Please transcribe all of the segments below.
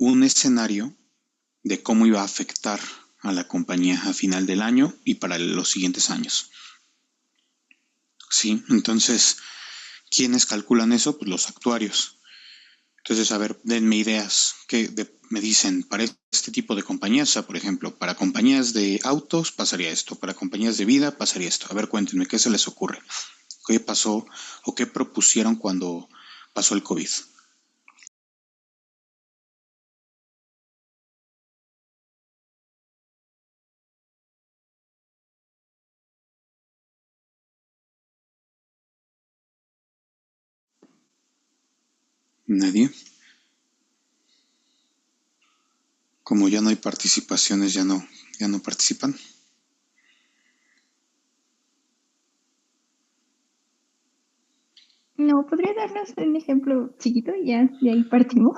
un escenario de cómo iba a afectar a la compañía a final del año y para los siguientes años. Sí, entonces, ¿quiénes calculan eso? Pues los actuarios. Entonces, a ver, denme ideas me dicen para este tipo de compañías, o sea, por ejemplo, para compañías de autos pasaría esto, para compañías de vida pasaría esto. A ver, cuéntenme, ¿qué se les ocurre? ¿Qué pasó o qué propusieron cuando pasó el COVID? ¿Nadie? Como ya no hay participaciones, ya no participan. No, ¿podría darnos un ejemplo chiquito? Ya de ahí partimos.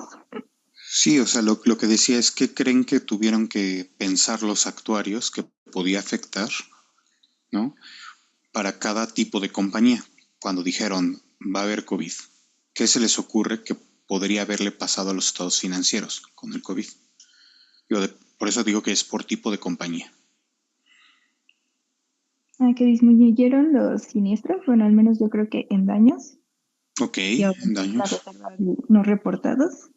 Sí, o sea, lo que decía es que creen que tuvieron que pensar los actuarios que podía afectar, ¿no? Para cada tipo de compañía. Cuando dijeron, va a haber COVID, ¿qué se les ocurre que podría haberle pasado a los estados financieros con el COVID? Por eso digo que es por tipo de compañía. Que disminuyeron los siniestros, bueno, al menos yo creo que en daños, Ok, y en aumentaron la daños. reserva de no reportados.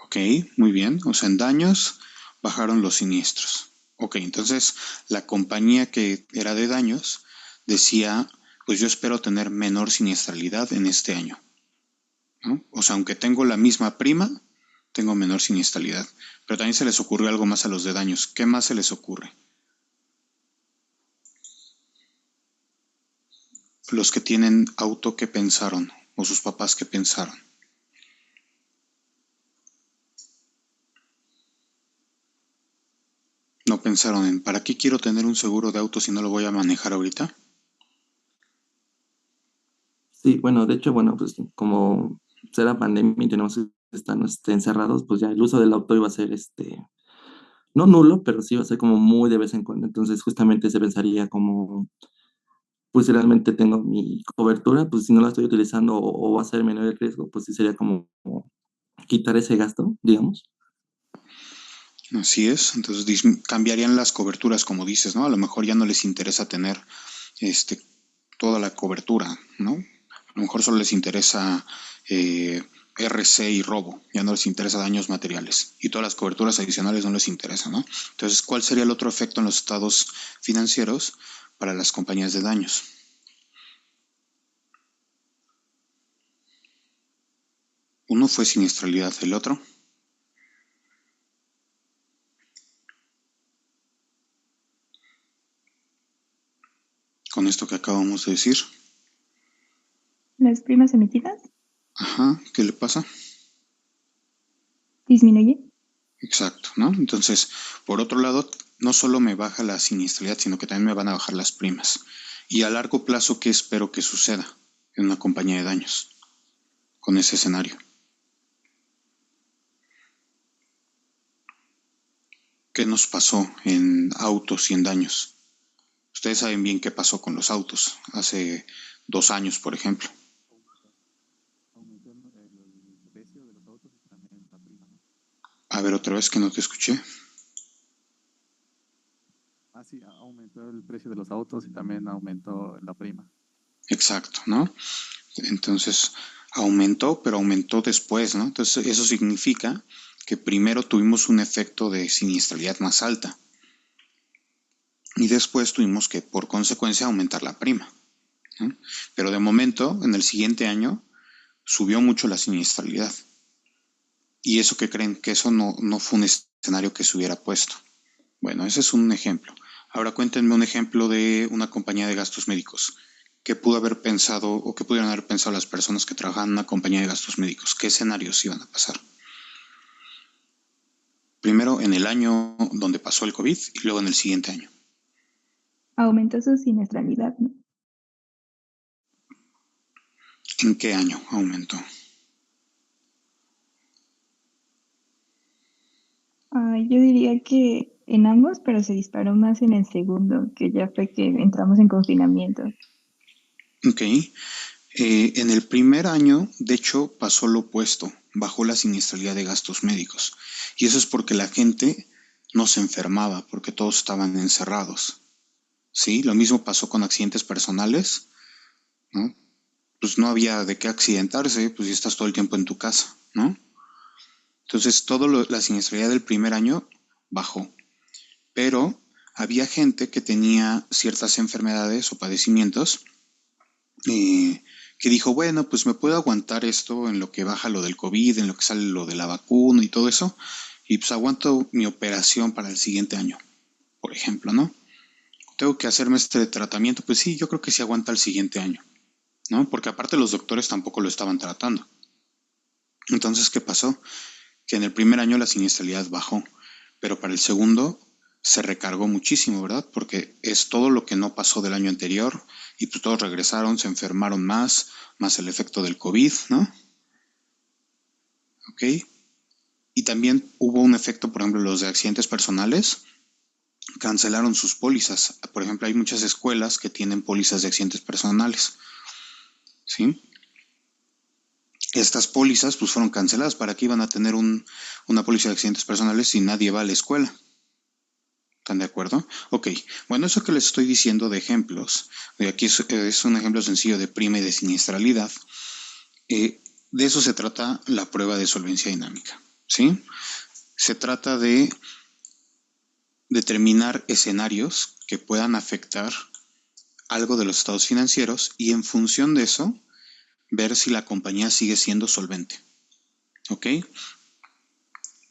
Ok, muy bien. O sea, en daños bajaron los siniestros. Ok, entonces la compañía que era de daños decía, pues yo espero tener menor siniestralidad en este año, ¿no? O sea, aunque tengo la misma prima, tengo menor siniestralidad. Pero también se les ocurrió algo más a los de daños. ¿Qué más se les ocurre? Los que tienen auto, ¿qué pensaron? O sus papás, ¿qué pensaron? ¿No pensaron en para qué quiero tener un seguro de auto si no lo voy a manejar ahorita? Sí, bueno, de hecho, bueno, pues como será pandemia y tenemos que estar encerrados, pues ya el uso del auto iba a ser no nulo, pero sí iba a ser como muy de vez en cuando. Entonces, justamente se pensaría como, pues si realmente tengo mi cobertura, pues si no la estoy utilizando o va a ser menor el riesgo, pues sí sería como quitar ese gasto, digamos. Así es, entonces cambiarían las coberturas, como dices, ¿no? A lo mejor ya no les interesa tener este, toda la cobertura, ¿no? A lo mejor solo les interesa RC y robo, ya no les interesa daños materiales y todas las coberturas adicionales no les interesan, ¿no? Entonces, ¿cuál sería el otro efecto en los estados financieros para las compañías de daños? Uno fue siniestralidad, el otro, con esto que acabamos de decir. Las primas emitidas Ajá, ¿qué le pasa? disminuyen. Exacto, ¿no? Entonces, por otro lado, no solo me baja la siniestralidad, sino que también me van a bajar las primas. Y a largo plazo, ¿qué espero que suceda en una compañía de daños con ese escenario? ¿Qué nos pasó en autos y en daños? Ustedes saben bien qué pasó con los autos hace 2 años, por ejemplo. Aumentó el precio de los autos y también la prima, ¿no? A ver, otra vez que no te escuché. Ah, sí, aumentó el precio de los autos y también aumentó la prima. Exacto, ¿no? Entonces, aumentó, pero aumentó después, ¿no? Entonces, eso significa que primero tuvimos un efecto de siniestralidad más alta y después tuvimos que, por consecuencia, aumentar la prima, ¿no? Pero de momento, en el siguiente año, subió mucho la siniestralidad. ¿Y eso que creen? Que eso no fue un escenario que se hubiera puesto. Bueno, ese es un ejemplo. Ahora cuéntenme un ejemplo de una compañía de gastos médicos. ¿Qué pudo haber pensado o qué pudieron haber pensado las personas que trabajaban en una compañía de gastos médicos? ¿Qué escenarios iban a pasar? Primero en el año donde pasó el COVID y luego en el siguiente año. Aumentó su siniestralidad, ¿no? ¿En qué año aumentó? Yo diría que en ambos, pero se disparó más en el segundo, que ya fue que entramos en confinamiento. Ok. En el primer año, de hecho, pasó lo opuesto. bajó la siniestralidad de gastos médicos. Y eso es porque la gente no se enfermaba, porque todos estaban encerrados. ¿Sí? Lo mismo pasó con accidentes personales, ¿no? Pues no había de qué accidentarse, pues ya estás todo el tiempo en tu casa, ¿no? Entonces, la siniestralidad del primer año bajó, pero había gente que tenía ciertas enfermedades o padecimientos que dijo, bueno, pues me puedo aguantar esto en lo que baja lo del COVID, en lo que sale lo de la vacuna y todo eso, y pues aguanto mi operación para el siguiente año, por ejemplo, ¿no? Tengo que hacerme este tratamiento, pues sí, yo creo que sí aguanta el siguiente año, ¿no? Porque aparte los doctores tampoco lo estaban tratando. Entonces, ¿qué pasó? Que en el primer año la siniestralidad bajó, pero para el segundo se recargó muchísimo, ¿verdad? Porque es todo lo que no pasó del año anterior y pues todos regresaron, se enfermaron más el efecto del COVID, ¿no? ¿Ok? Y también hubo un efecto, por ejemplo, los de accidentes personales cancelaron sus pólizas. Por ejemplo, hay muchas escuelas que tienen pólizas de accidentes personales, ¿sí? Estas pólizas pues fueron canceladas. ¿Para qué iban a tener una póliza de accidentes personales si nadie va a la escuela? ¿Están de acuerdo? Ok, bueno, eso que les estoy diciendo de ejemplos, de aquí es un ejemplo sencillo de prima y de siniestralidad, de eso se trata la prueba de solvencia dinámica, ¿sí? Se trata de determinar escenarios que puedan afectar algo de los estados financieros y en función de eso, ver si la compañía sigue siendo solvente, ¿ok?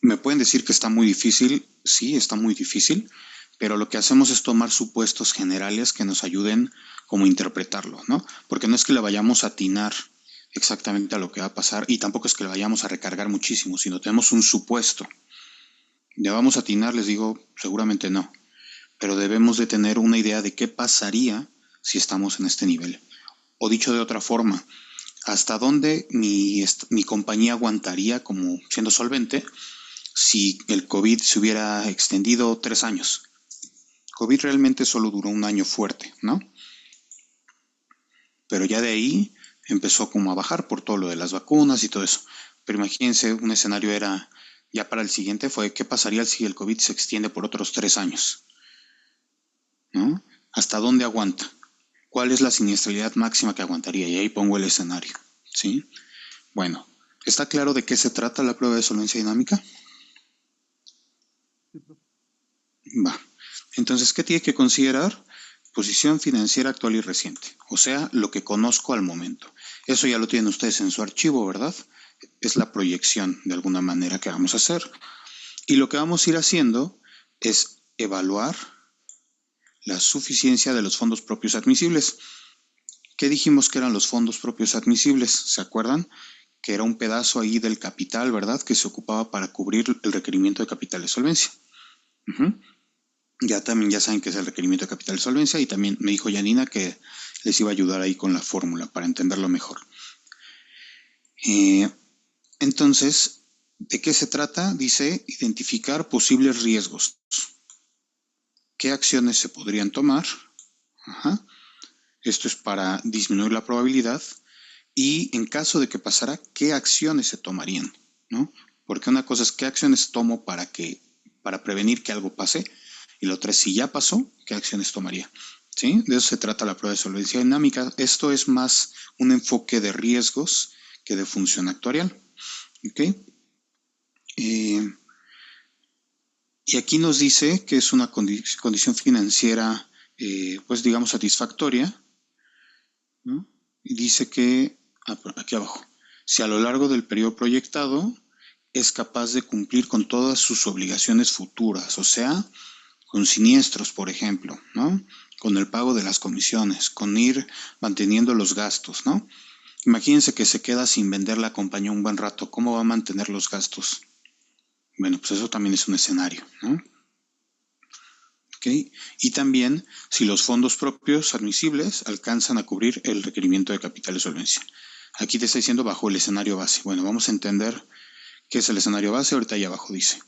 Me pueden decir que está muy difícil, sí, está muy difícil, pero lo que hacemos es tomar supuestos generales que nos ayuden como a interpretarlo, ¿no? Porque no es que le vayamos a atinar exactamente a lo que va a pasar y tampoco es que le vayamos a recargar muchísimo, sino tenemos un supuesto. ¿Le vamos a atinar? Les digo, seguramente no, pero debemos de tener una idea de qué pasaría si estamos en este nivel. O dicho de otra forma, ¿hasta dónde mi compañía aguantaría como siendo solvente si el COVID se hubiera extendido 3 años? COVID realmente solo duró un año fuerte, ¿no? Pero ya de ahí empezó como a bajar por todo lo de las vacunas y todo eso. Pero imagínense, un escenario era, ya para el siguiente fue, ¿qué pasaría si el COVID se extiende por otros 3 años? ¿No? ¿Hasta dónde aguanta? ¿Cuál es la siniestralidad máxima que aguantaría? Y ahí pongo el escenario, ¿sí? Bueno, ¿está claro de qué se trata la prueba de solvencia dinámica? Va. Entonces, ¿qué tiene que considerar? Posición financiera actual y reciente, o sea, lo que conozco al momento. Eso ya lo tienen ustedes en su archivo, ¿verdad? Es la proyección de alguna manera que vamos a hacer. Y lo que vamos a ir haciendo es evaluar la suficiencia de los fondos propios admisibles. ¿Qué dijimos que eran los fondos propios admisibles? ¿Se acuerdan? Que era un pedazo ahí del capital, ¿verdad? Que se ocupaba para cubrir el requerimiento de capital de solvencia. Ya también ya saben qué es el requerimiento de capital de solvencia y también me dijo Janina que les iba a ayudar ahí con la fórmula para entenderlo mejor. Entonces, ¿de qué se trata? Dice identificar posibles riesgos. ¿Qué acciones se podrían tomar? Ajá. Esto es para disminuir la probabilidad y en caso de que pasara, ¿qué acciones se tomarían? ¿No? Porque una cosa es qué acciones tomo para prevenir que algo pase y la otra es si ya pasó, ¿qué acciones tomaría? ¿Sí? De eso se trata la prueba de solvencia dinámica. Esto es más un enfoque de riesgos que de función actuarial. ¿Ok? Y aquí nos dice que es una condición financiera, pues digamos, satisfactoria, ¿no? Y dice que, aquí abajo, si a lo largo del periodo proyectado es capaz de cumplir con todas sus obligaciones futuras, o sea, con siniestros, por ejemplo, ¿no? Con el pago de las comisiones, con ir manteniendo los gastos, ¿no? Imagínense que se queda sin vender la compañía un buen rato, ¿cómo va a mantener los gastos? Bueno, pues eso también es un escenario, ¿no? ¿Okay? Y también si los fondos propios admisibles alcanzan a cubrir el requerimiento de capital de solvencia. Aquí te está diciendo bajo el escenario base. Bueno, vamos a entender qué es el escenario base, ahorita ahí abajo dice.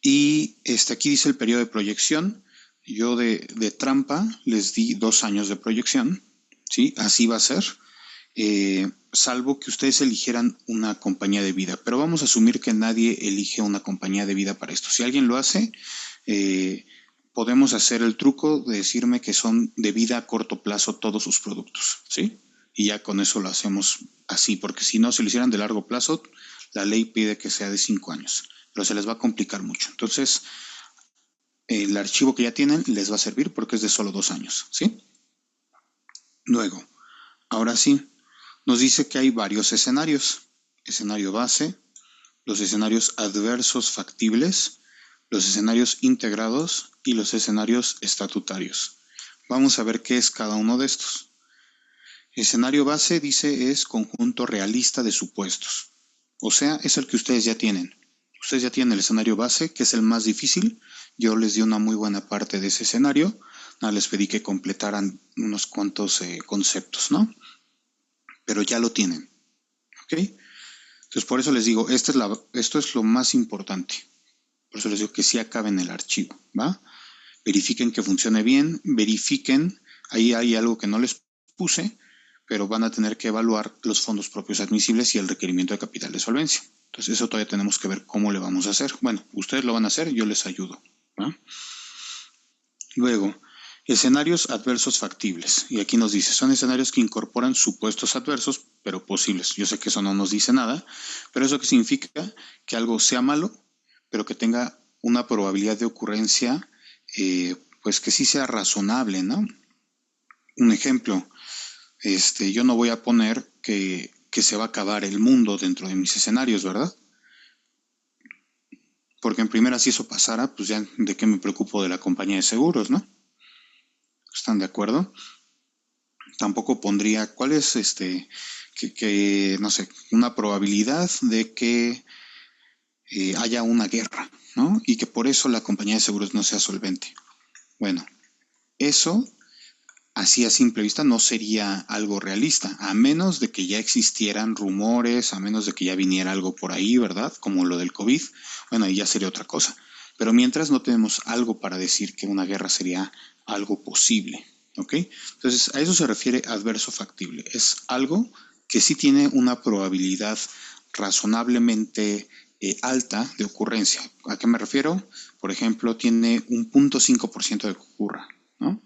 Y aquí dice el periodo de proyección. Yo de trampa les di 2 años de proyección, ¿sí? Así va a ser. salvo que ustedes eligieran una compañía de vida. Pero vamos a asumir que nadie elige una compañía de vida para esto. Si alguien lo hace, podemos hacer el truco de decirme que son de vida a corto plazo todos sus productos, ¿sí? Y ya con eso lo hacemos así, porque si no, si lo hicieran de largo plazo, la ley pide que sea de 5 años, pero se les va a complicar mucho. Entonces, el archivo que ya tienen les va a servir porque es de solo 2 años, ¿sí? Luego, ahora sí, nos dice que hay varios escenarios. Escenario base, los escenarios adversos factibles, los escenarios integrados y los escenarios estatutarios. Vamos a ver qué es cada uno de estos. Escenario base, dice, es conjunto realista de supuestos. O sea, es el que ustedes ya tienen. Ustedes ya tienen el escenario base, que es el más difícil. Yo les di una muy buena parte de ese escenario. Nada, les pedí que completaran unos cuantos conceptos, ¿no? Pero ya lo tienen. ¿Ok? Entonces, por eso les digo, esto es lo más importante. Por eso les digo que sí acaben el archivo, ¿va? Verifiquen que funcione bien, verifiquen, ahí hay algo que no les puse, pero van a tener que evaluar los fondos propios admisibles y el requerimiento de capital de solvencia. Entonces, eso todavía tenemos que ver cómo le vamos a hacer. Bueno, ustedes lo van a hacer, yo les ayudo, ¿va? Luego, escenarios adversos factibles. Y aquí nos dice, son escenarios que incorporan supuestos adversos, pero posibles. Yo sé que eso no nos dice nada, pero eso que significa que algo sea malo, pero que tenga una probabilidad de ocurrencia, pues que sí sea razonable, ¿no? Un ejemplo, yo no voy a poner que se va a acabar el mundo dentro de mis escenarios, ¿verdad? Porque en primera, si eso pasara, pues ya de qué me preocupo de la compañía de seguros, ¿no? ¿Están de acuerdo? Tampoco pondría cuál es no sé, una probabilidad de que haya una guerra, ¿no? Y que por eso la compañía de seguros no sea solvente. Bueno, eso así a simple vista no sería algo realista, a menos de que ya existieran rumores, a menos de que ya viniera algo por ahí, ¿verdad? Como lo del COVID. Bueno, ahí ya sería otra cosa. Pero mientras no tenemos algo para decir que una guerra sería algo posible, ¿ok? Entonces, a eso se refiere adverso factible. Es algo que sí tiene una probabilidad razonablemente alta de ocurrencia. ¿A qué me refiero? Por ejemplo, tiene un 0.5% de que ocurra, ¿no?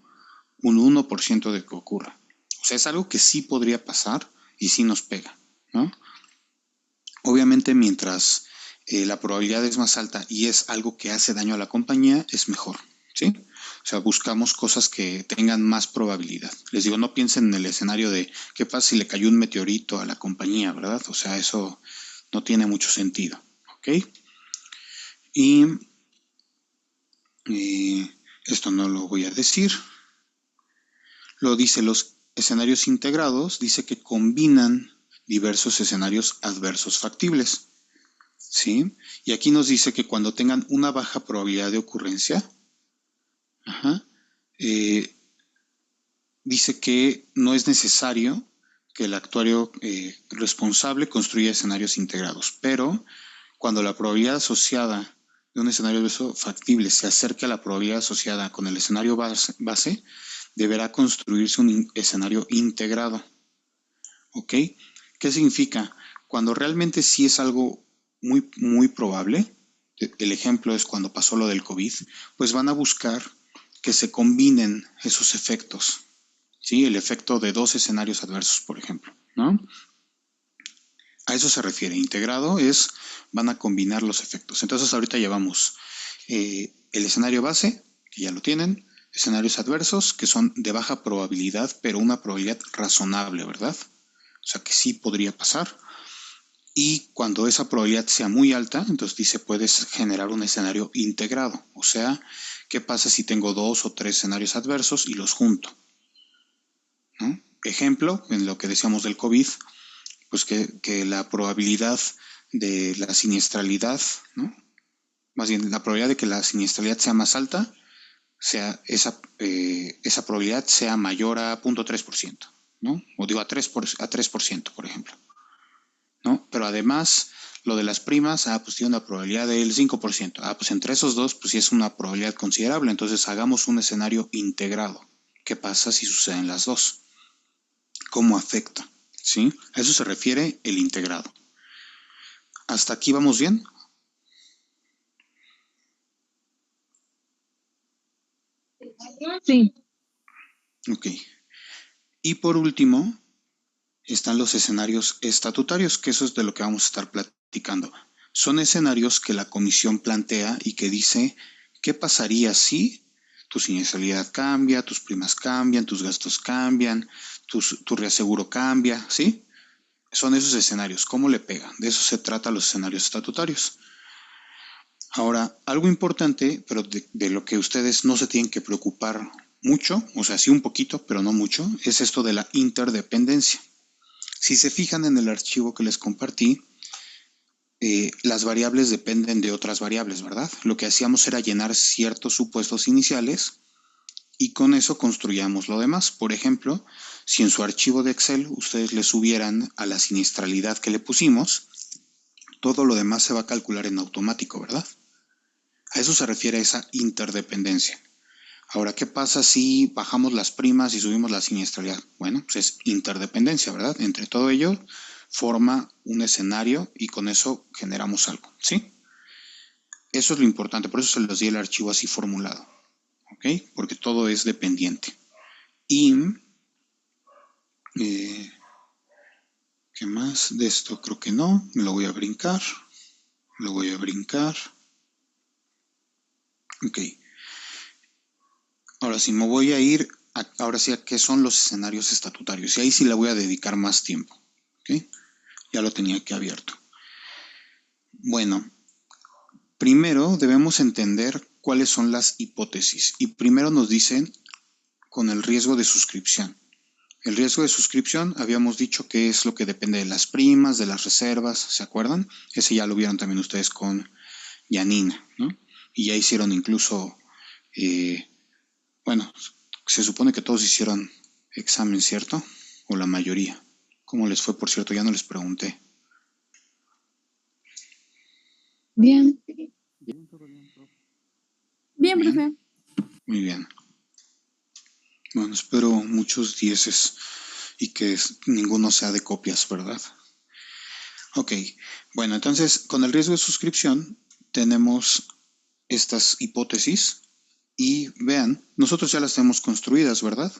Un 1% de que ocurra. O sea, es algo que sí podría pasar y sí nos pega, ¿no? Obviamente, mientras la probabilidad es más alta y es algo que hace daño a la compañía, es mejor, ¿sí? O sea, buscamos cosas que tengan más probabilidad. Les digo, no piensen en el escenario de qué pasa si le cayó un meteorito a la compañía, ¿verdad? O sea, eso no tiene mucho sentido, ¿ok? Y esto no lo voy a decir. Lo dice los escenarios integrados, dice que combinan diversos escenarios adversos factibles, ¿sí? Y aquí nos dice que cuando tengan una baja probabilidad de ocurrencia, dice que no es necesario que el actuario responsable construya escenarios integrados, pero cuando la probabilidad asociada de un escenario adverso factible se acerque a la probabilidad asociada con el escenario base, deberá construirse un escenario integrado. ¿Ok? ¿Qué significa? Cuando realmente sí es algo muy, muy probable, el ejemplo es cuando pasó lo del COVID, pues van a buscar que se combinen esos efectos, ¿sí? El efecto de dos escenarios adversos, por ejemplo, ¿no? A eso se refiere. Integrado es, van a combinar los efectos. Entonces ahorita llevamos el escenario base, que ya lo tienen, escenarios adversos, que son de baja probabilidad, pero una probabilidad razonable, ¿verdad? O sea que sí podría pasar. Y cuando esa probabilidad sea muy alta, entonces dice, puedes generar un escenario integrado. O sea, ¿qué pasa si tengo 2 o 3 escenarios adversos y los junto? ¿No? Ejemplo, en lo que decíamos del COVID, pues que la probabilidad de la siniestralidad, ¿no? Más bien, la probabilidad de que la siniestralidad sea más alta, sea esa probabilidad sea mayor a 0.3%, ¿no? O digo a 3%, por ejemplo, ¿no? Pero además, lo de las primas, pues tiene una probabilidad del 5%. Pues entre esos dos, pues sí es una probabilidad considerable. Entonces, hagamos un escenario integrado. ¿Qué pasa si suceden las dos? ¿Cómo afecta? ¿Sí? A eso se refiere el integrado. ¿Hasta aquí vamos bien? Sí, Ok. Y por último, están los escenarios estatutarios, que eso es de lo que vamos a estar platicando. Son escenarios que la comisión plantea y que dice qué pasaría si tu siniestralidad cambia, tus primas cambian, tus gastos cambian, tu reaseguro cambia, ¿sí? Son esos escenarios, ¿cómo le pega? De eso se trata los escenarios estatutarios. Ahora, algo importante, pero de lo que ustedes no se tienen que preocupar mucho, o sea, sí un poquito, pero no mucho, es esto de la interdependencia. Si se fijan en el archivo que les compartí, las variables dependen de otras variables, ¿verdad? Lo que hacíamos era llenar ciertos supuestos iniciales y con eso construíamos lo demás. Por ejemplo, si en su archivo de Excel ustedes le subieran a la siniestralidad que le pusimos, todo lo demás se va a calcular en automático, ¿verdad? A eso se refiere esa interdependencia. Ahora, ¿qué pasa si bajamos las primas y subimos la siniestralidad? Bueno, pues es interdependencia, ¿verdad? Entre todo ello forma un escenario y con eso generamos algo, ¿sí? Eso es lo importante, por eso se los di el archivo así formulado, ¿ok? Porque todo es dependiente. Y, eh, ¿qué más de esto? Creo que no, me lo voy a brincar, lo voy a brincar. Ok, ahora sí, me voy a ir, ahora sí, a qué son los escenarios estatutarios. Y ahí sí le voy a dedicar más tiempo, ¿ok? Ya lo tenía aquí abierto. Bueno, primero debemos entender cuáles son las hipótesis. Y primero nos dicen con el riesgo de suscripción. El riesgo de suscripción habíamos dicho que es lo que depende de las primas, de las reservas, ¿se acuerdan? Ese ya lo vieron también ustedes con Yanina, ¿no? Y ya hicieron incluso, eh, bueno, se supone que todos hicieron examen, ¿cierto? O la mayoría. ¿Cómo les fue, por cierto? Ya no les pregunté. bien. Bien, todo bien, profe. Bien, Bien, profe. muy bien. Bueno, espero muchos dieces y que ninguno sea de copias, ¿verdad? Ok, bueno, entonces con el riesgo de suscripción tenemos estas hipótesis y vean, nosotros ya las tenemos construidas, ¿verdad?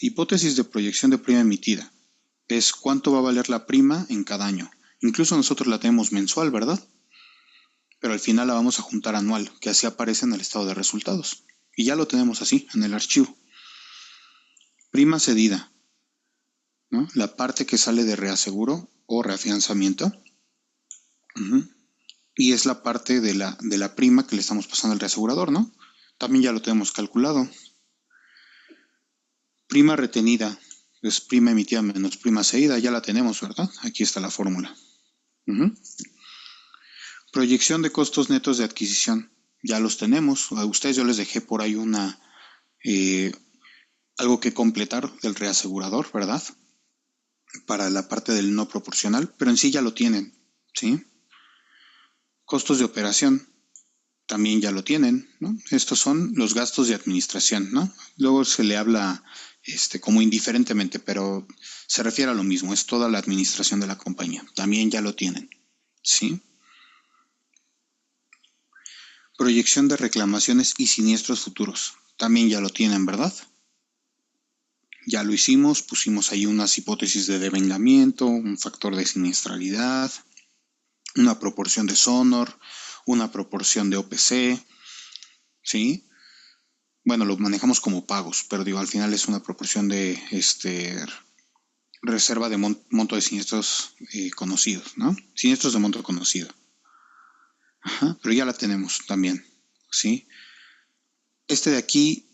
Hipótesis de proyección de prima emitida es cuánto va a valer la prima en cada año. Incluso nosotros la tenemos mensual, ¿verdad? Pero al final la vamos a juntar anual, que así aparece en el estado de resultados. Y ya lo tenemos así en el archivo. Prima cedida, ¿no? La parte que sale de reaseguro o reafianzamiento. Uh-huh. Y es la parte de la prima que le estamos pasando al reasegurador, ¿no? También ya lo tenemos calculado. Prima retenida es prima emitida menos prima cedida, ya la tenemos, ¿verdad? Aquí está la fórmula. Uh-huh. Proyección de costos netos de adquisición, ya los tenemos. A ustedes yo les dejé por ahí algo que completar del reasegurador, ¿verdad? Para la parte del no proporcional, pero en sí ya lo tienen, ¿sí? Costos de operación, también ya lo tienen, ¿no? Estos son los gastos de administración, ¿no? Luego se le habla como indiferentemente, pero se refiere a lo mismo, es toda la administración de la compañía, también ya lo tienen, ¿sí? Proyección de reclamaciones y siniestros futuros, también ya lo tienen, ¿verdad? Ya lo hicimos, pusimos ahí unas hipótesis de devengamiento, un factor de siniestralidad, una proporción de SONOR, una proporción de OPC, ¿sí? Bueno, lo manejamos como pagos, pero digo, al final es una proporción de reserva de monto de siniestros conocidos, ¿no? Siniestros de monto conocido. Ajá, pero ya la tenemos también, ¿sí? Este de aquí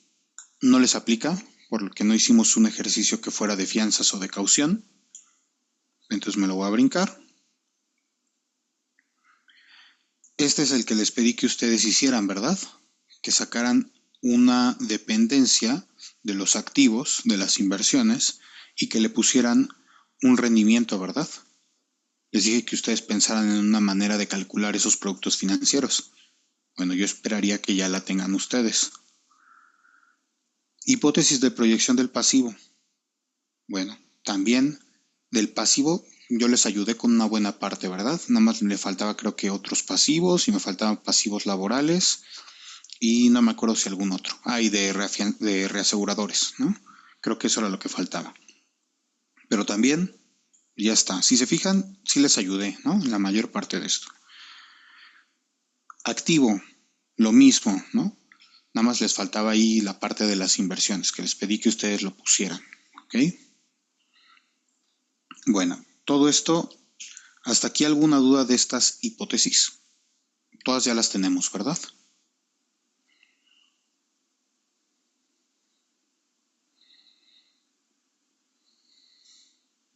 no les aplica, porque no hicimos un ejercicio que fuera de fianzas o de caución. Entonces me lo voy a brincar. Este es el que les pedí que ustedes hicieran, ¿verdad? Que sacaran una dependencia de los activos, de las inversiones, y que le pusieran un rendimiento, ¿verdad? Les dije que ustedes pensaran en una manera de calcular esos productos financieros. Bueno, yo esperaría que ya la tengan ustedes. Hipótesis de proyección del pasivo. Bueno, también Del pasivo, yo les ayudé con una buena parte, ¿verdad? Nada más le faltaba creo que otros pasivos y me faltaban pasivos laborales y no me acuerdo si algún otro. Ah, y de reaseguradores, ¿no? Creo que eso era lo que faltaba. Pero también, ya está. Si se fijan, sí les ayudé, ¿no? En la mayor parte de esto. Activo, lo mismo, ¿no? Nada más les faltaba ahí la parte de las inversiones, que les pedí que ustedes lo pusieran, ¿ok? Bueno, todo esto, hasta aquí alguna duda de estas hipótesis. Todas ya las tenemos, ¿verdad?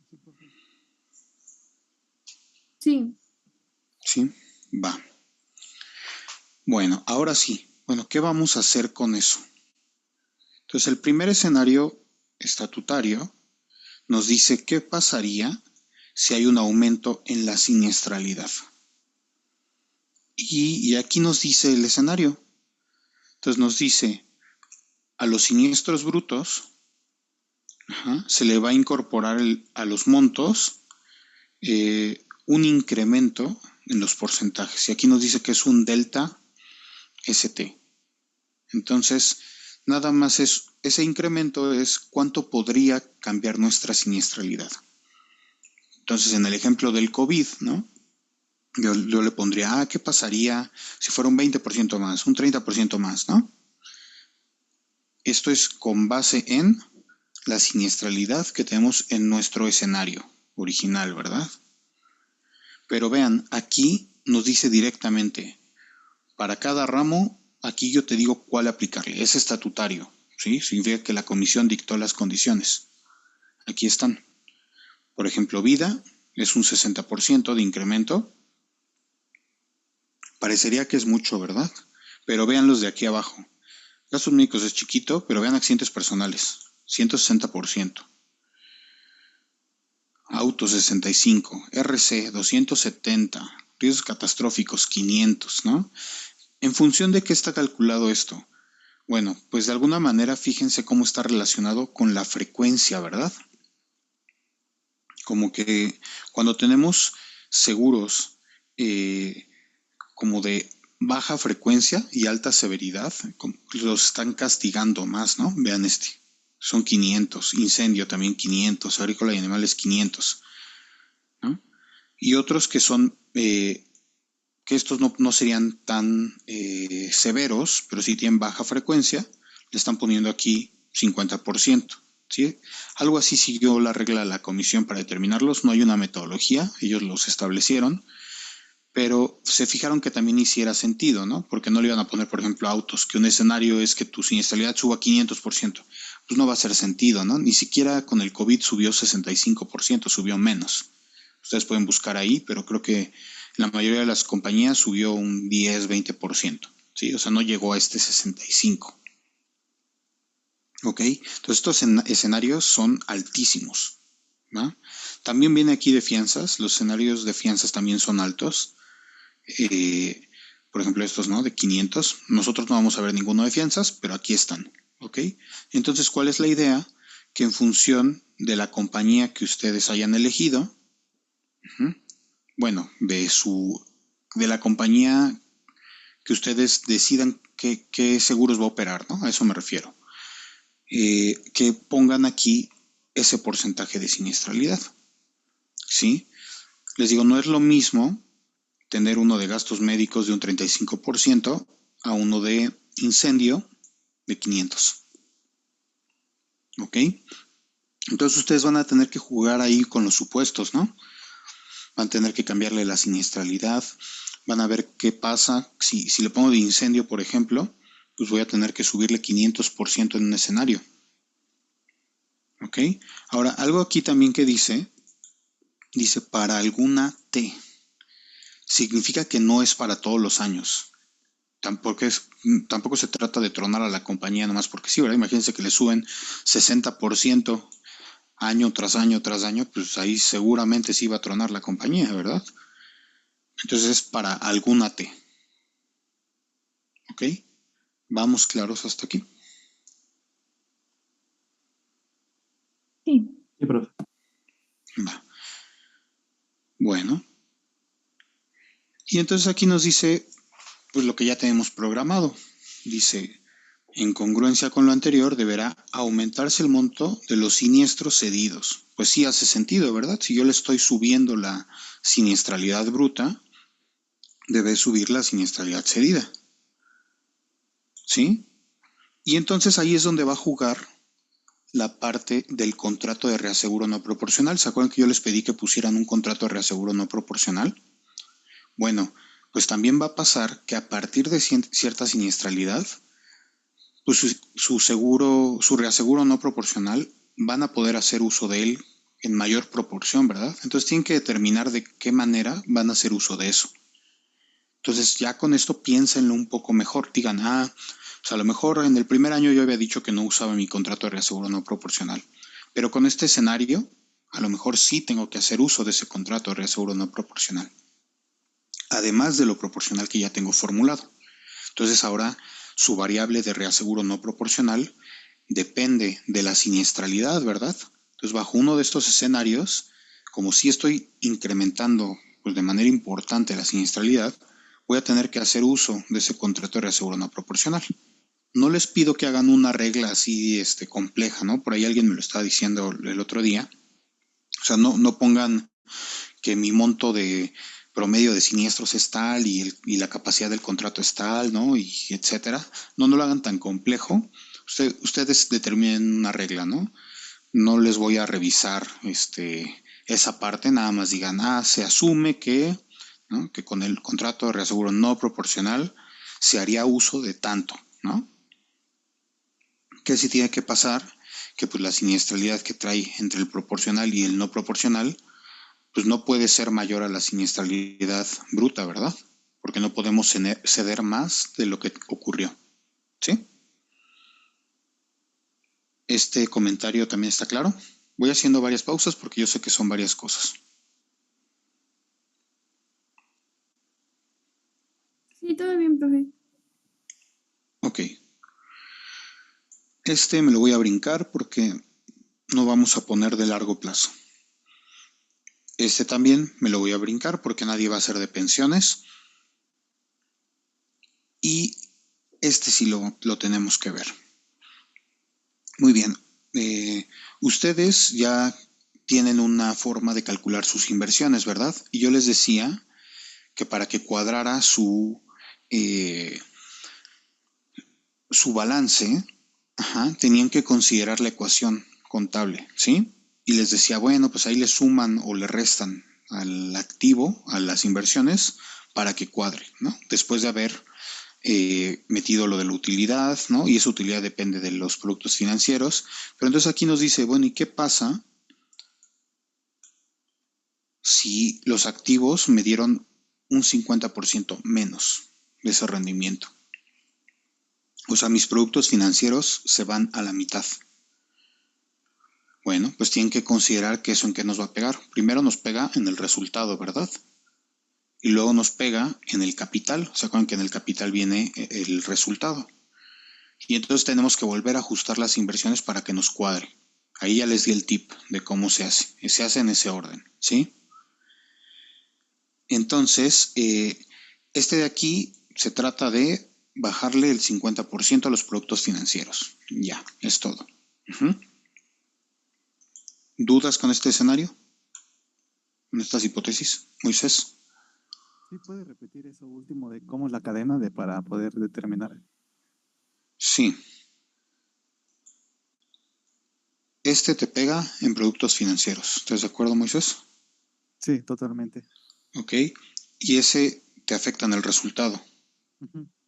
Sí, profe. Sí, Sí, va. Bueno, ahora sí. Bueno, ¿qué vamos a hacer con eso? Entonces, el primer escenario estatutario nos dice qué pasaría si hay un aumento en la siniestralidad. Y aquí nos dice el escenario. Entonces nos dice, a los siniestros brutos se le va a incorporar a los montos un incremento en los porcentajes. Y aquí nos dice que es un delta ST. Entonces, nada más ese incremento es cuánto podría cambiar nuestra siniestralidad. Entonces, en el ejemplo del COVID, ¿no? Yo le pondría, ¿qué pasaría si fuera un 20% más, un 30% más, ¿no? Esto es con base en la siniestralidad que tenemos en nuestro escenario original, ¿verdad? Pero vean, aquí nos dice directamente, para cada ramo, aquí yo te digo cuál aplicarle. Es estatutario, ¿sí? Significa que la comisión dictó las condiciones. Aquí están. Por ejemplo, vida es un 60% de incremento. Parecería que es mucho, ¿verdad? Pero vean los de aquí abajo. Gastos médicos es chiquito, pero vean accidentes personales, 160%. Auto 65, RC 270, riesgos catastróficos 500, ¿no? ¿En función de qué está calculado esto? Bueno, pues de alguna manera fíjense cómo está relacionado con la frecuencia, ¿verdad? Como que cuando tenemos seguros como de baja frecuencia y alta severidad, los están castigando más, ¿no? Vean este, son 500, incendio también 500, agrícola y animales 500, ¿no? Y otros que son, que estos no serían tan severos, pero sí tienen baja frecuencia, le están poniendo aquí 50%. ¿Sí? Algo así siguió la regla de la comisión para determinarlos, no hay una metodología, ellos los establecieron, pero se fijaron que también hiciera sentido, ¿no? Porque no le iban a poner, por ejemplo, autos, que un escenario es que tu siniestralidad suba 500%, pues no va a hacer sentido, ¿no? Ni siquiera con el COVID subió 65%, subió menos. Ustedes pueden buscar ahí, pero creo que la mayoría de las compañías subió un 10-20%, ¿sí? O sea, no llegó a este 65%. ¿Ok? Entonces estos escenarios son altísimos, ¿va? También viene aquí de fianzas, los escenarios de fianzas también son altos. Por ejemplo, estos, ¿no? De 500. Nosotros no vamos a ver ninguno de fianzas, pero aquí están, ¿ok? Entonces, ¿cuál es la idea? Que en función de la compañía que ustedes hayan elegido, bueno, de la compañía que ustedes decidan qué seguros va a operar, ¿no? A eso me refiero. Que pongan aquí ese porcentaje de siniestralidad, ¿sí? Les digo, no es lo mismo tener uno de gastos médicos de un 35% a uno de incendio de 500. ¿Ok? Entonces ustedes van a tener que jugar ahí con los supuestos, ¿no? Van a tener que cambiarle la siniestralidad, van a ver qué pasa. Si le pongo de incendio, por ejemplo, pues voy a tener que subirle 500% en un escenario. ¿Ok? Ahora, algo aquí también que dice para alguna T. Significa que no es para todos los años. Tampoco se trata de tronar a la compañía nomás porque sí, ¿verdad? Imagínense que le suben 60% año tras año tras año, pues ahí seguramente sí va a tronar la compañía, ¿verdad? Entonces es para alguna T. ¿Ok? ¿Vamos claros hasta aquí? Sí. Sí, profe. Va. Y entonces aquí nos dice, pues lo que ya tenemos programado. Dice, en congruencia con lo anterior, deberá aumentarse el monto de los siniestros cedidos. Pues sí hace sentido, ¿verdad? Si yo le estoy subiendo la siniestralidad bruta, debe subir la siniestralidad cedida. ¿Sí? Y entonces ahí es donde va a jugar la parte del contrato de reaseguro no proporcional. ¿Se acuerdan que yo les pedí que pusieran un contrato de reaseguro no proporcional? Bueno, pues también va a pasar que a partir de cierta siniestralidad, pues su reaseguro no proporcional van a poder hacer uso de él en mayor proporción, ¿verdad? Entonces tienen que determinar de qué manera van a hacer uso de eso. Entonces ya con esto piénsenlo un poco mejor. Digan, pues a lo mejor en el primer año yo había dicho que no usaba mi contrato de reaseguro no proporcional, pero con este escenario a lo mejor sí tengo que hacer uso de ese contrato de reaseguro no proporcional, además de lo proporcional que ya tengo formulado. Entonces ahora su variable de reaseguro no proporcional depende de la siniestralidad, ¿verdad? Entonces bajo uno de estos escenarios, como si estoy incrementando pues, de manera importante la siniestralidad, voy a tener que hacer uso de ese contrato de reaseguro no proporcional. No les pido que hagan una regla así compleja, ¿no? Por ahí alguien me lo estaba diciendo el otro día. O sea, no pongan que mi monto de promedio de siniestros es tal y la capacidad del contrato es tal, ¿no? Y etcétera. No lo hagan tan complejo. Ustedes determinen una regla, ¿no? No les voy a revisar esa parte, nada más digan, se asume que, ¿no? Que con el contrato de reaseguro no proporcional se haría uso de tanto, ¿no? ¿Qué sí tiene que pasar? Que pues la siniestralidad que trae entre el proporcional y el no proporcional pues no puede ser mayor a la siniestralidad bruta, ¿verdad? Porque no podemos ceder más de lo que ocurrió. ¿Sí? Este comentario también está claro. Voy haciendo varias pausas porque yo sé que son varias cosas. Sí, todo bien, profe. Ok. Me lo voy a brincar porque no vamos a poner de largo plazo. También me lo voy a brincar porque nadie va a ser de pensiones. Y sí lo tenemos que ver. Muy bien. Ustedes ya tienen una forma de calcular sus inversiones, ¿verdad? Y yo les decía que para que cuadrara su balance, tenían que considerar la ecuación contable, ¿sí? Y les decía, bueno, pues ahí le suman o le restan al activo, a las inversiones, para que cuadre, ¿no? Después de haber metido lo de la utilidad, ¿no? Y esa utilidad depende de los productos financieros. Pero entonces aquí nos dice, bueno, ¿y qué pasa si los activos me dieron un 50% menos de ese rendimiento? O sea, mis productos financieros se van a la mitad. Bueno, pues tienen que considerar que eso en qué nos va a pegar. Primero nos pega en el resultado, ¿verdad? Y luego nos pega en el capital. ¿Se acuerdan que en el capital viene el resultado? Y entonces tenemos que volver a ajustar las inversiones para que nos cuadre. Ahí ya les di el tip de cómo se hace. Se hace en ese orden, ¿sí? Entonces, de aquí se trata de bajarle el 50% a los productos financieros. Ya, es todo. ¿Dudas con este escenario? ¿Con estas hipótesis, Moisés? ¿Sí puede repetir eso último de cómo es la cadena para poder determinar? Sí. Te pega en productos financieros. ¿Estás de acuerdo, Moisés? Sí, totalmente. Ok. Y ese te afecta en el resultado,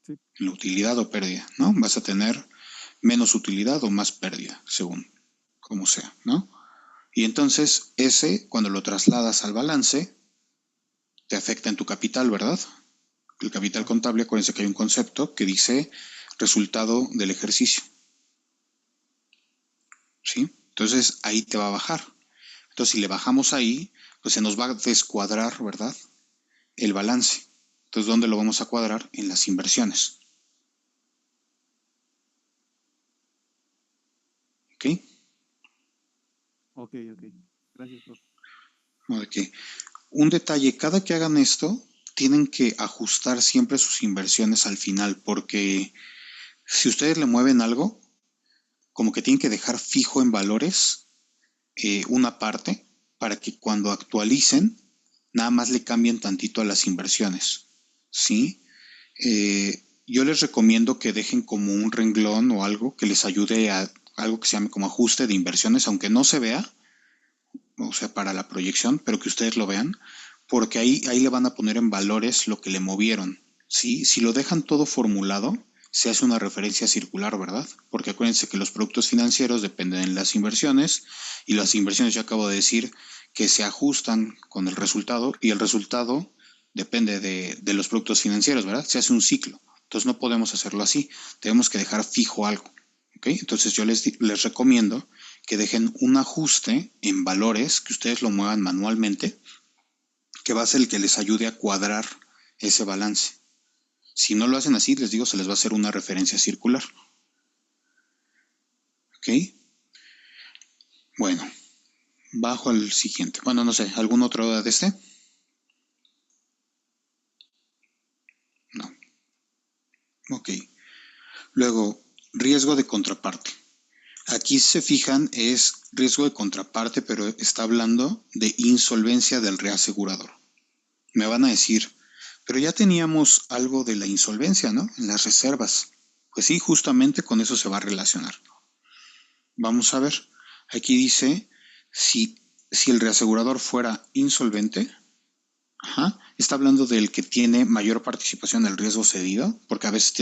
Sí. en la utilidad o pérdida, ¿no? Vas a tener menos utilidad o más pérdida, según como sea, ¿no? Y entonces cuando lo trasladas al balance, te afecta en tu capital, ¿verdad? El capital contable, acuérdense que hay un concepto que dice resultado del ejercicio, ¿sí? Entonces ahí te va a bajar. Entonces si le bajamos ahí, pues se nos va a descuadrar, ¿verdad? El balance. Entonces, ¿dónde lo vamos a cuadrar? En las inversiones. ¿Ok? Ok. Gracias, profe. Ok. Un detalle, cada que hagan esto, tienen que ajustar siempre sus inversiones al final, porque si ustedes le mueven algo, como que tienen que dejar fijo en valores una parte para que cuando actualicen, nada más le cambien tantito a las inversiones, ¿sí? Yo les recomiendo que dejen como un renglón o algo que les ayude a algo que se llame como ajuste de inversiones, aunque no se vea, o sea, para la proyección, pero que ustedes lo vean, porque ahí le van a poner en valores lo que le movieron, ¿sí? Si lo dejan todo formulado, se hace una referencia circular, ¿verdad? Porque acuérdense que los productos financieros dependen de las inversiones y las inversiones, ya acabo de decir, que se ajustan con el resultado y el resultado depende de los productos financieros, ¿verdad? Se hace un ciclo. Entonces no podemos hacerlo así, tenemos que dejar fijo algo, ¿ok? Entonces yo les recomiendo que dejen un ajuste en valores, que ustedes lo muevan manualmente, que va a ser el que les ayude a cuadrar ese balance. Si no lo hacen así, les digo, se les va a hacer una referencia circular. ¿Ok? Bueno, bajo al siguiente. Bueno, no sé, ¿algún otro de este? No. Ok. Luego, riesgo de contraparte. Aquí se fijan, es riesgo de contraparte, pero está hablando de insolvencia del reasegurador. Me van a decir, pero ya teníamos algo de la insolvencia, ¿no? En las reservas. Pues sí, justamente con eso se va a relacionar. Vamos a ver. Aquí dice, si el reasegurador fuera insolvente, está hablando del que tiene mayor participación en el riesgo cedido, porque a veces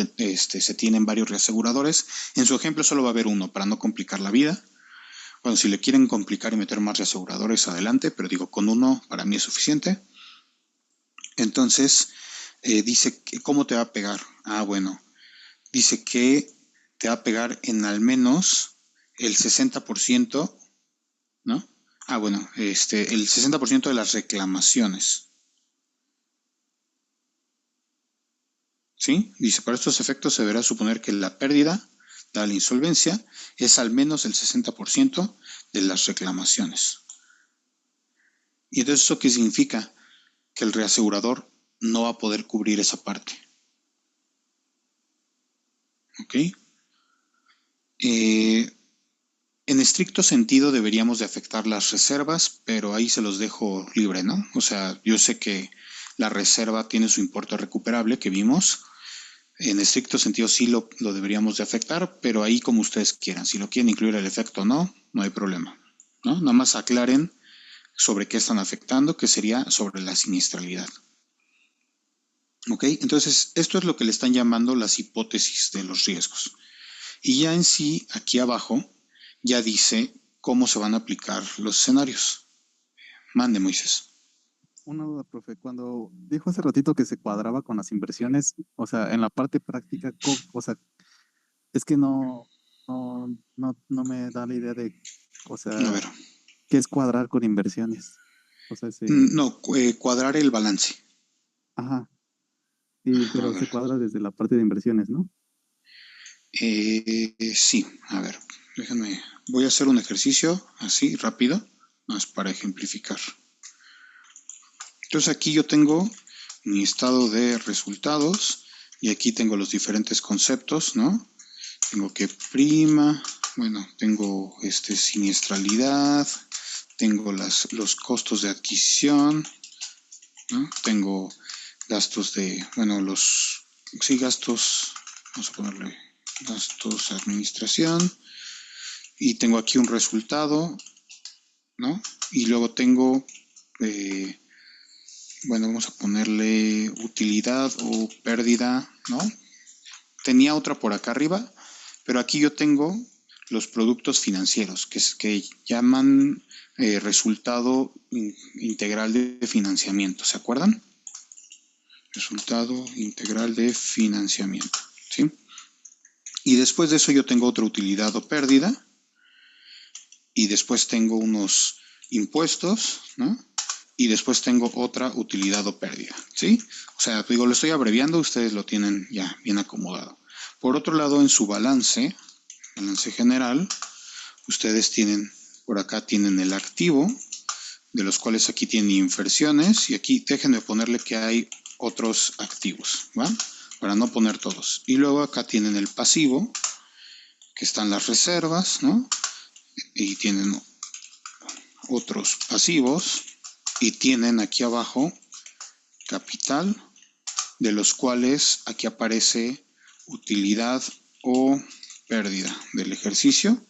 se tienen varios reaseguradores. En su ejemplo solo va a haber uno para no complicar la vida. Bueno, si le quieren complicar y meter más reaseguradores, adelante, pero digo, con uno para mí es suficiente. Entonces, dice, ¿cómo te va a pegar? Bueno, dice que te va a pegar en al menos el 60%, ¿no? Bueno, el 60% de las reclamaciones. ¿Sí? Dice, para estos efectos se deberá suponer que la pérdida, dada la insolvencia, es al menos el 60% de las reclamaciones. ¿Y entonces eso qué significa? Que el reasegurador no va a poder cubrir esa parte. ¿Ok? En estricto sentido deberíamos de afectar las reservas, pero ahí se los dejo libre, ¿no? O sea, yo sé que la reserva tiene su importe recuperable que vimos. En estricto sentido sí lo deberíamos de afectar, pero ahí como ustedes quieran. Si lo quieren incluir el efecto o no, no hay problema, ¿no? Nada más aclaren sobre qué están afectando, que sería sobre la siniestralidad. ¿Ok? Entonces, esto es lo que le están llamando las hipótesis de los riesgos. Y ya en sí, aquí abajo, ya dice cómo se van a aplicar los escenarios. Mande, Moisés. Una duda, profe, cuando dijo hace ratito que se cuadraba con las inversiones, o sea, en la parte práctica, o sea, es que no me da la idea de, o A sea, ver. ¿qué es cuadrar con inversiones? O sea, No, cuadrar el balance. ajá, A pero ver. se cuadra desde la parte de inversiones, ¿no? Sí, a ver, déjenme. Voy a hacer un ejercicio así, rápido, más para ejemplificar. Entonces aquí yo tengo mi estado de resultados y aquí tengo los diferentes conceptos, ¿no? Tengo que prima, bueno, tengo siniestralidad, tengo los costos de adquisición, ¿no? Tengo gastos gastos, vamos a ponerle gastos de administración, y tengo aquí un resultado, ¿no? Y luego tengo, vamos a ponerle utilidad o pérdida, ¿no? Tenía otra por acá arriba, pero aquí yo tengo los productos financieros, que llaman resultado integral de financiamiento, ¿se acuerdan? Resultado integral de financiamiento, ¿sí? Y después de eso yo tengo otra utilidad o pérdida, y después tengo unos impuestos, ¿no? Y después tengo otra utilidad o pérdida, ¿sí? O sea, digo, lo estoy abreviando, ustedes lo tienen ya bien acomodado. Por otro lado, en su balance general, ustedes tienen, por acá tienen el activo, de los cuales aquí tienen inversiones, y aquí déjenme ponerle que hay otros activos, ¿va? Para no poner todos. Y luego acá tienen el pasivo, que están las reservas, ¿no? Y tienen otros pasivos. Y tienen aquí abajo capital, de los cuales aquí aparece utilidad o pérdida del ejercicio,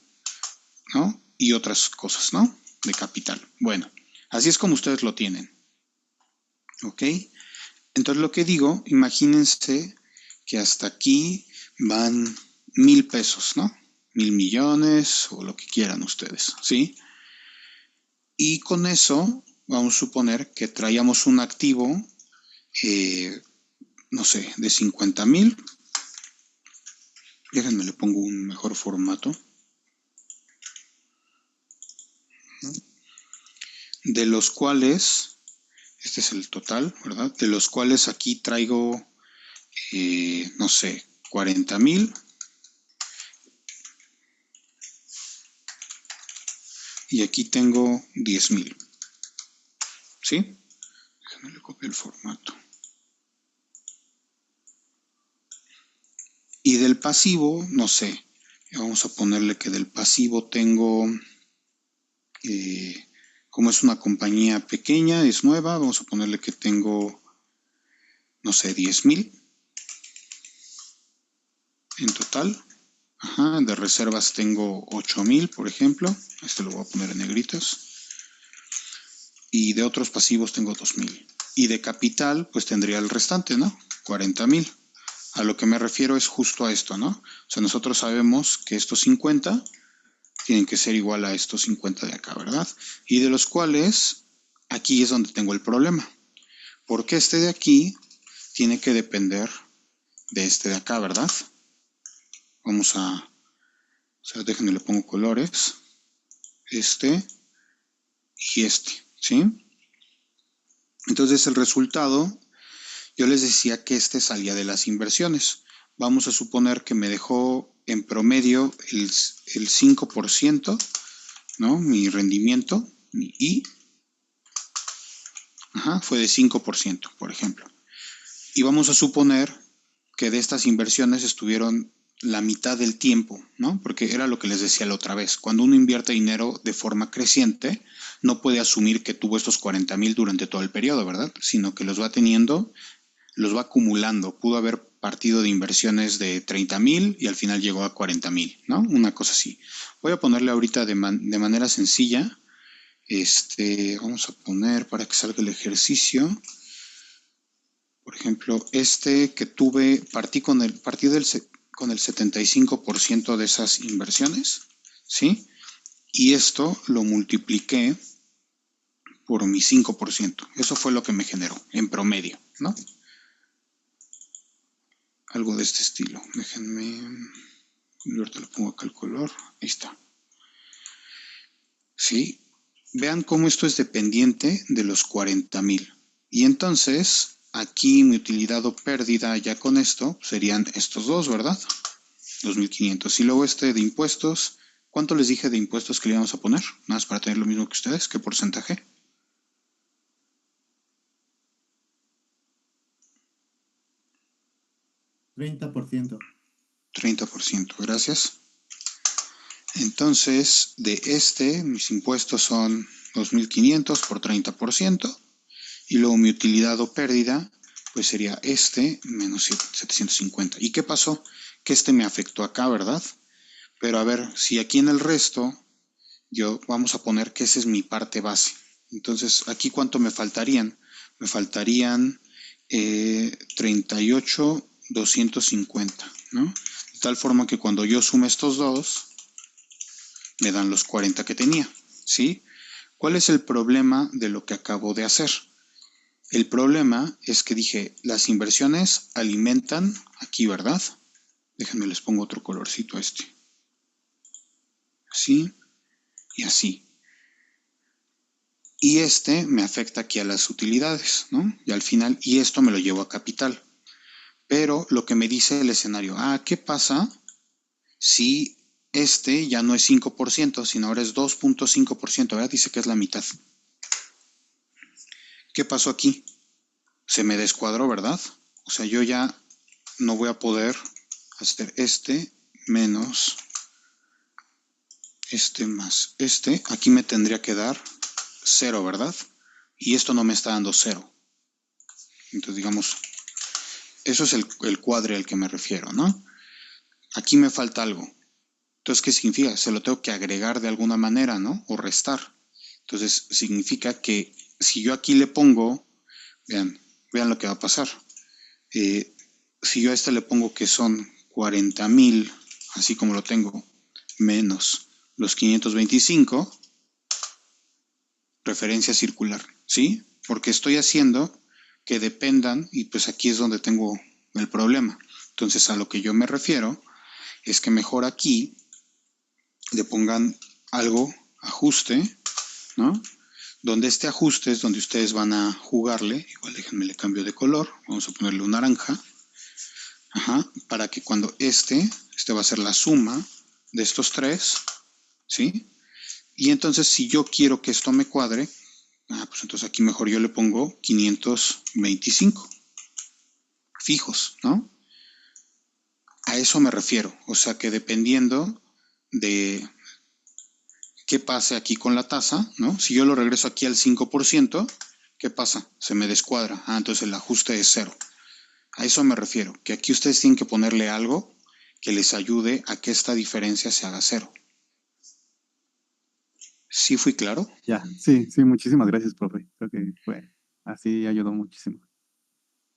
¿no? Y otras cosas, ¿no? De capital. Bueno, así es como ustedes lo tienen. ¿Ok? Entonces lo que digo, imagínense que hasta aquí van 1,000 pesos, ¿no? 1,000 millones o lo que quieran ustedes, ¿sí? Y con eso vamos a suponer que traíamos un activo, no sé, de 50,000. Déjenme, le pongo un mejor formato. De los cuales, este es el total, ¿verdad? De los cuales aquí traigo, no sé, 40,000. Y aquí tengo 10,000. ¿Sí? Déjenme le copio el formato. Y del pasivo, no sé. Vamos a ponerle que del pasivo tengo, como es una compañía pequeña, es nueva, vamos a ponerle que tengo, no sé, 10,000 en total. Ajá, de reservas tengo 8,000, por ejemplo. Este lo voy a poner en negritas. Y de otros pasivos tengo 2,000. Y de capital, pues tendría el restante, ¿no? 40,000. A lo que me refiero es justo a esto, ¿no? O sea, nosotros sabemos que estos 50 tienen que ser igual a estos 50 de acá, ¿verdad? Y de los cuales, aquí es donde tengo el problema. Porque este de aquí tiene que depender de este de acá, ¿verdad? Vamos a, o sea, déjenme le pongo colores. Este y este, ¿sí? Entonces el resultado, yo les decía que este salía de las inversiones. Vamos a suponer que me dejó en promedio el 5%, ¿no? Mi rendimiento, mi I, fue de 5%, por ejemplo. Y vamos a suponer que de estas inversiones estuvieron la mitad del tiempo, ¿no? Porque era lo que les decía la otra vez. Cuando uno invierte dinero de forma creciente, no puede asumir que tuvo estos 40,000 durante todo el periodo, ¿verdad? Sino que los va teniendo, los va acumulando. Pudo haber partido de inversiones de 30,000 y al final llegó a 40,000, ¿no? Una cosa así. Voy a ponerle ahorita de manera sencilla. Vamos a poner para que salga el ejercicio. Por ejemplo, que tuve, partí con el 75% de esas inversiones, ¿sí? Y esto lo multipliqué por mi 5%. Eso fue lo que me generó en promedio, ¿no? Algo de este estilo. Déjenme, ahorita le pongo acá el color. Ahí está. ¿Sí? Vean cómo esto es dependiente de los 40,000. Y entonces, aquí mi utilidad o pérdida ya con esto serían estos dos, ¿verdad? 2,500. Y luego de impuestos. ¿Cuánto les dije de impuestos que le íbamos a poner? Nada más para tener lo mismo que ustedes. ¿Qué porcentaje? 30%. 30%, gracias. Entonces, mis impuestos son 2,500 por 30%. Y luego mi utilidad o pérdida, pues sería menos 750. ¿Y qué pasó? Que me afectó acá, ¿verdad? Pero a ver, si aquí en el resto, vamos a poner que esa es mi parte base. Entonces, aquí ¿cuánto me faltarían? Me faltarían 38,250, ¿no? De tal forma que cuando yo sume estos dos, me dan los 40 que tenía, ¿sí? ¿Cuál es el problema de lo que acabo de hacer? El problema es que dije, las inversiones alimentan aquí, ¿verdad? Déjenme les pongo otro colorcito a Así y así. Y me afecta aquí a las utilidades, ¿no? Y al final, y esto me lo llevo a capital. Pero lo que me dice el escenario, ¿qué pasa si ya no es 5%, sino ahora es 2,5%? ¿Verdad? Dice que es la mitad. ¿Qué pasó aquí? se me descuadró, ¿verdad? O sea, yo ya no voy a poder hacer este menos este más este. Aquí me tendría que dar 0, ¿verdad? Y esto no me está dando 0. Entonces, digamos, eso es el cuadre al que me refiero, ¿no? Aquí me falta algo. Entonces, ¿qué significa? Se lo tengo que agregar de alguna manera, ¿no? O restar. Entonces, significa que si yo aquí le pongo, vean lo que va a pasar. Si yo a este le pongo que son 40,000, así como lo tengo, menos los 525, referencia circular, ¿sí? Porque estoy haciendo que dependan, y pues aquí es donde tengo el problema. Entonces, a lo que yo me refiero es que mejor aquí le pongan algo, ajuste, ¿no? Donde este ajuste es donde ustedes van a jugarle. Igual déjenme le cambio de color. Vamos a ponerle un naranja. Ajá, para que cuando este va a ser la suma de estos tres, ¿sí? Y entonces si yo quiero que esto me cuadre, pues entonces aquí mejor yo le pongo 525 fijos, ¿no? A eso me refiero. O sea que dependiendo de qué pase aquí con la tasa, ¿no? Si yo lo regreso aquí al 5%, ¿qué pasa? Se me descuadra. Entonces el ajuste es 0. A eso me refiero, que aquí ustedes tienen que ponerle algo que les ayude a que esta diferencia se haga 0. ¿Sí fui claro? Ya, sí, sí, muchísimas gracias, profe. Creo que fue así, ayudó muchísimo.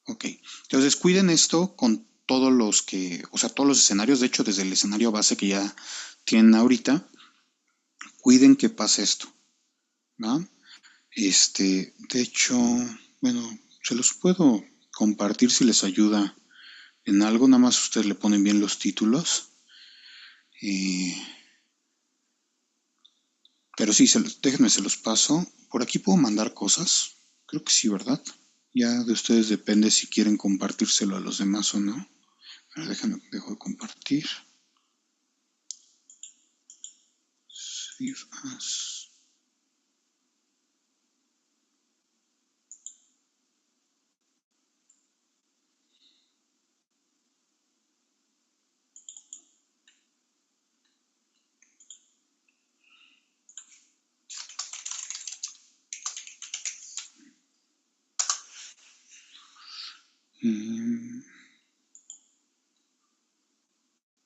Ok. Entonces cuiden esto con todos los todos los escenarios, de hecho desde el escenario base que ya tienen ahorita, cuiden que pase esto, ¿va? De hecho, bueno, se los puedo compartir si les ayuda en algo, nada más ustedes le ponen bien los títulos. Pero sí, déjenme se los paso. Por aquí puedo mandar cosas. Creo que sí, ¿verdad? Ya de ustedes depende si quieren compartírselo a los demás o no. Pero dejo de compartir. Save as.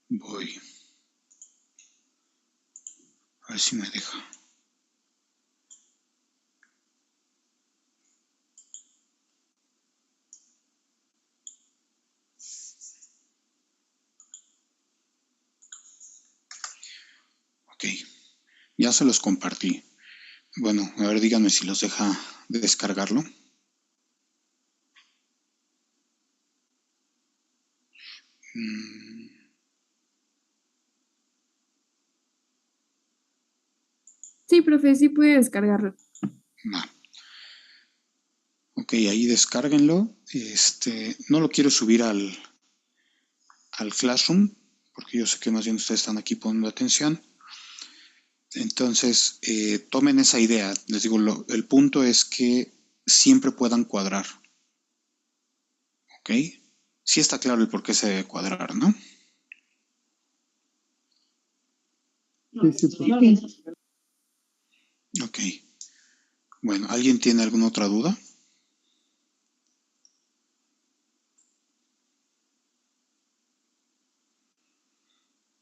Voy. A ver si me deja. Ok. Ya se los compartí. Bueno, a ver, díganme si los deja de descargarlo. Sí, profe, sí puede descargarlo. Va. Ok, ahí descárguenlo. No lo quiero subir al Classroom, porque yo sé que más bien ustedes están aquí poniendo atención. Entonces, tomen esa idea. Les digo, el punto es que siempre puedan cuadrar. ¿Ok? Sí está claro el por qué se debe cuadrar, ¿no? Sí, sí, profe. Ok. Bueno, ¿alguien tiene alguna otra duda?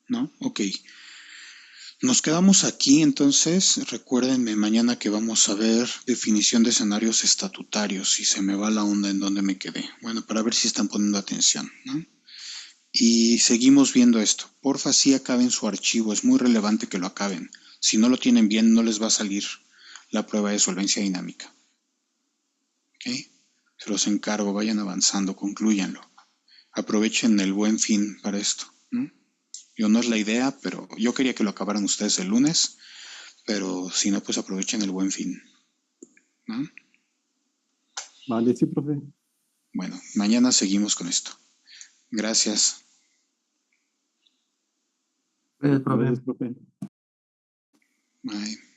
¿No? Ok. Nos quedamos aquí, entonces, recuérdenme mañana que vamos a ver definición de escenarios estatutarios, si se me va la onda en donde me quedé. Bueno, para ver si están poniendo atención, ¿no? Y seguimos viendo esto. Porfa, sí acaben su archivo, es muy relevante que lo acaben. Si no lo tienen bien, no les va a salir la prueba de solvencia dinámica. ¿Ok? Se los encargo, vayan avanzando, conclúyanlo. Aprovechen el buen fin para esto, ¿no? Yo no es la idea, pero yo quería que lo acabaran ustedes el lunes, pero si no, pues aprovechen el buen fin, ¿no? Vale, sí, profe. Bueno, mañana seguimos con esto. Gracias. Profe. Gracias, profe. Bye.